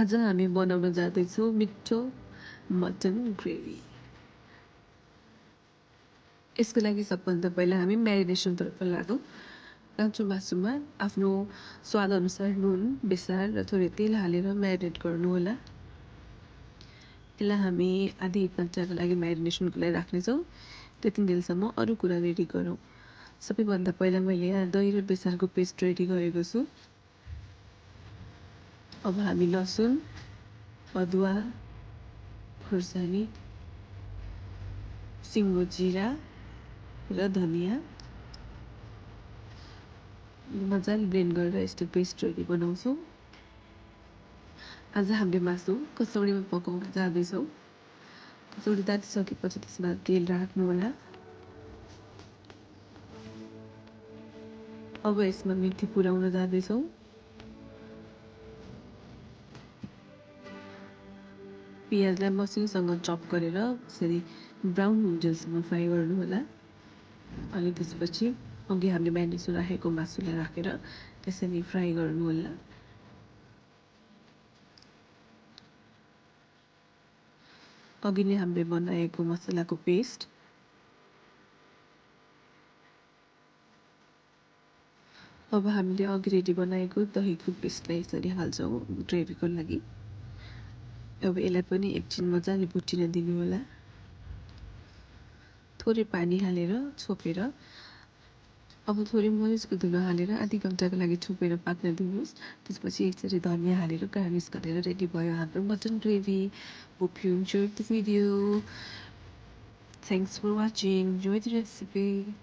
आज हामी बनाउन जाँदैछौँ मिठो मटन ग्रेभी। यसको लागि सबभन्दा पहिला हामी म्यारिनेसनतर्फ लागौँ। काँचो मासुमा आफ्नो स्वादअनुसार नुन, बेसार र थोरै तेल हालेर म्यारिनेट गर्नुहोला। यसलाई हामी आधी 1 घन्टाको लागि म्यारिनेसनको लागि राख्नेछौँ। त्यति बेलसम्म अरू कुरा रेडी गरौँ। सबैभन्दा पहिला मैले यहाँ दही र बेसारको पेस्ट रेडी गरेको छु। अब हामी लसुन, अदुवा, खुर्सानी, सिङ्गो जिरा र धनियाँ मजाले ब्लेन्ड गरेर यस्तो पेस्ट रेडी बनाउँछौँ। आज हामीले मासु कसौडीमा पकाउन जाँदैछौँ। कसौडी तातिसकेपछि त्यसमा तेल राख्नु होला। अब यसमा मेथी पुर्याउन जाँदैछौँ। पियाजलाई मसिनोसँग चप गरेर यसरी ब्राउन हुन्जेलसम्म फ्राई गर्नु होला। अनि त्यसपछि अघि हामीले म्यारिनेसन राखेको मासुलाई राखेर यसरी फ्राई गर्नु होला। अघि नै हामीले बनाएको मसलाको पेस्ट, अब हामीले अघि रेडी बनाएको दहीको पेस्टलाई यसरी हाल्छौँ ग्रेभीको लागि। अब यसलाई पनि एकछिन मजाले भुटिन दिनु होला। थोरै पानी हालेर छोपेर, अब थोरै मरिचको धुलो हालेर आधी घन्टाको लागि छोपेर पाक्न दिनुहोस्। त्यसपछि यसरी धनियाँ हालेर गार्निस गरेर रेडी भयो हाम्रो mutton gravy. Hope you enjoyed the video. Thanks for watching. Enjoy the recipe.